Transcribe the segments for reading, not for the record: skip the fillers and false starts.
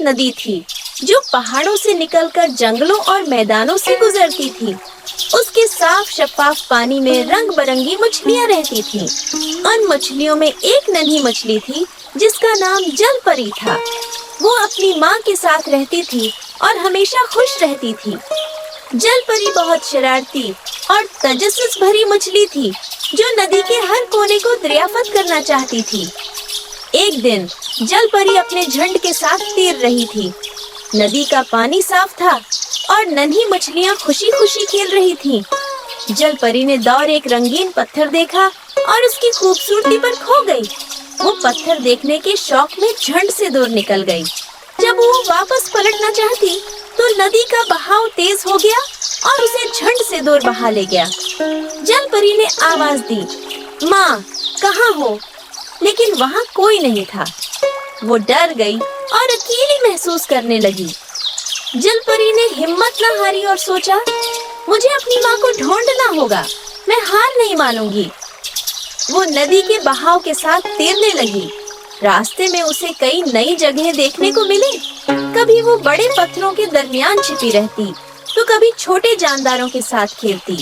नदी थी जो पहाड़ों से निकलकर जंगलों और मैदानों से गुजरती थी। उसके साफ शफाफ पानी में रंग बिरंगी मछलियाँ रहती थीं। उन मछलियों में एक नन्ही मछली थी जिसका नाम जल परी था। वो अपनी माँ के साथ रहती थी और हमेशा खुश रहती थी। जल परी बहुत शरारती और तजस्सुस भरी मछली थी जो नदी के हर कोने को दरियाफत करना चाहती थी। एक दिन जल परी अपने झुंड के साथ तैर रही थी। नदी का पानी साफ था और नन्ही मछलियाँ खुशी खुशी खेल रही थीं। जल परी ने दौड़ एक रंगीन पत्थर देखा और उसकी खूबसूरती पर खो गई। वो पत्थर देखने के शौक में झुंड से दूर निकल गई। जब वो वापस पलटना चाहती तो नदी का बहाव तेज हो गया और उसे झुंड से दूर बहा ले गया। जल परी ने आवाज दी, माँ कहाँ हो? लेकिन वहाँ कोई नहीं था। वो डर गई और अकेली महसूस करने लगी। जल परी ने हिम्मत न हारी और सोचा, मुझे अपनी माँ को ढूंढना होगा, मैं हार नहीं मानूंगी। वो नदी के बहाव के साथ तैरने लगी। रास्ते में उसे कई नई जगहें देखने को मिली। कभी वो बड़े पत्थरों के दरमियान छिपी रहती तो कभी छोटे जानदारों के साथ खेलती।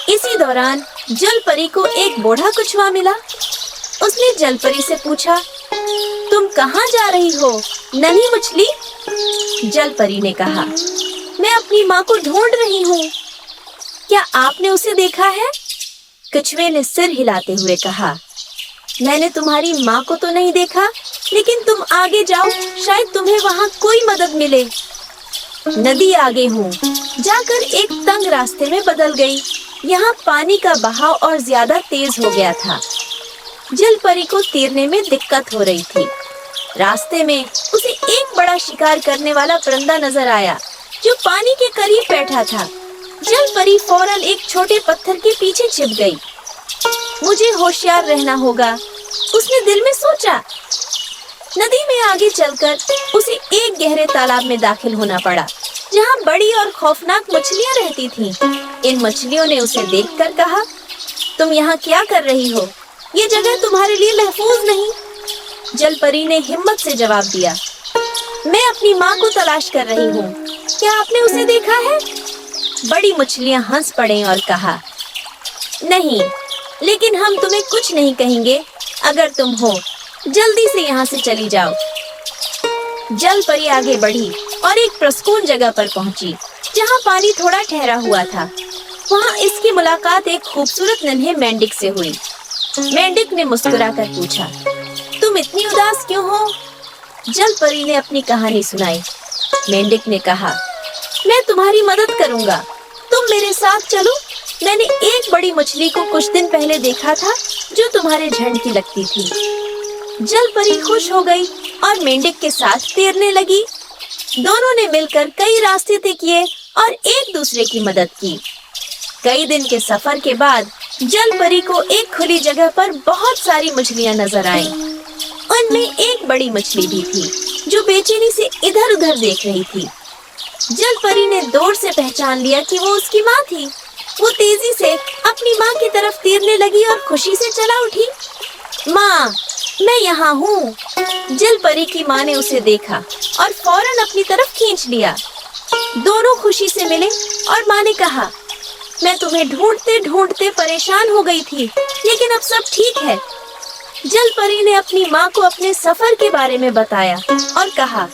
इसी दौरान जल परी को एक बूढ़ा कछुआ मिला। उसने जल परी से पूछा, तुम कहाँ जा रही हो नन्ही मछली? जल परी ने कहा, मैं अपनी माँ को ढूंढ रही हूँ। क्या आपने उसे देखा है? कछुए ने सिर हिलाते हुए कहा, मैंने तुम्हारी माँ को तो नहीं देखा, लेकिन तुम आगे जाओ, शायद तुम्हें वहाँ कोई मदद मिले। नदी आगे हूँ जाकर एक तंग रास्ते में बदल गई। यहाँ पानी का बहाव और ज्यादा तेज हो गया था। जल परी को तैरने में दिक्कत हो रही थी। रास्ते में उसे एक बड़ा शिकार करने वाला परिंदा नजर आया जो पानी के करीब बैठा था। जल परी फौरन एक छोटे पत्थर के पीछे छिप गई। मुझे होशियार रहना होगा, उसने दिल में सोचा। नदी में आगे चलकर उसे एक गहरे तालाब में दाखिल होना पड़ा जहाँ बड़ी और खौफनाक मछलियाँ रहती थीं। इन मछलियों ने उसे देखकर कहा, तुम यहाँ क्या कर रही हो? ये जगह तुम्हारे लिए महफूज नहीं। जल परी ने हिम्मत से जवाब दिया, मैं अपनी माँ को तलाश कर रही हूँ, क्या आपने उसे देखा है? बड़ी मछलियाँ हंस पड़े और कहा, नहीं, लेकिन हम तुम्हें कुछ नहीं कहेंगे। अगर तुम हो, जल्दी से यहाँ से चली जाओ। जल परी आगे बढ़ी और एक प्रस्कून जगह पर पहुँची जहाँ पानी थोड़ा ठहरा हुआ था। वहाँ इसकी मुलाकात एक खूबसूरत नन्हे मेंढक से हुई। मेंढक ने मुस्कुराकर पूछा, तुम इतनी उदास क्यों हो? जल परी ने अपनी कहानी सुनाई। मेंढक ने कहा, मैं तुम्हारी मदद करूंगा, तुम मेरे साथ चलो। मैंने एक बड़ी मछली को कुछ दिन पहले देखा था जो तुम्हारे झुंड की लगती थी। जल परी खुश हो गई और मेंढक के साथ तैरने लगी। दोनों ने मिलकर कई रास्ते तय किए और एक दूसरे की मदद की। कई दिन के सफर के बाद जल परी को एक खुली जगह पर बहुत सारी मछलियां नजर आईं। उनमें एक बड़ी मछली भी थी जो बेचैनी से इधर उधर देख रही थी। जल परी ने दूर से पहचान लिया कि वो उसकी माँ थी। वो तेजी से अपनी माँ की तरफ तैरने लगी और खुशी से चला उठी। माँ, मैं यहाँ हूँ। जल परी की माँ ने उसे देखा और फौरन अपनी तरफ खींच लिया। दोनों खुशी से मिले और माँ ने कहा, मैं तुम्हें ढूंढते ढूंढते परेशान हो गई थी, लेकिन अब सब ठीक है। जल परी ने अपनी माँ को अपने सफर के बारे में बताया और कहा,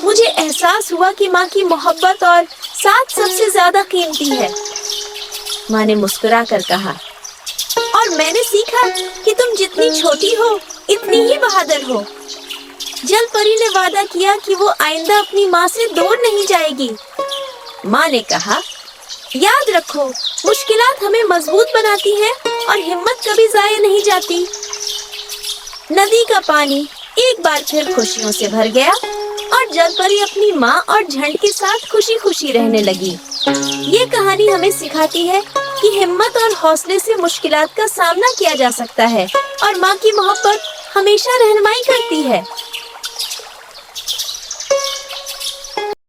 मुझे एहसास हुआ कि माँ की मोहब्बत और साथ सबसे ज्यादा कीमती है। माँ ने मुस्कुराकर कहा, और मैंने सीखा कि तुम जितनी छोटी हो इतनी ही बहादुर हो। जल परी ने वादा किया कि वो आइंदा अपनी माँ से दूर नहीं जाएगी। माँ ने कहा, याद रखो, मुश्किलात हमें मजबूत बनाती है और हिम्मत कभी जाया नहीं जाती। नदी का पानी एक बार फिर खुशियों से भर गया और जल परी अपनी माँ और झुंड के साथ खुशी खुशी रहने लगी। ये कहानी हमें सिखाती है कि हिम्मत और हौसले से मुश्किलात का सामना किया जा सकता है और माँ की मोहब्बत हमेशा रहनुमाई करती है।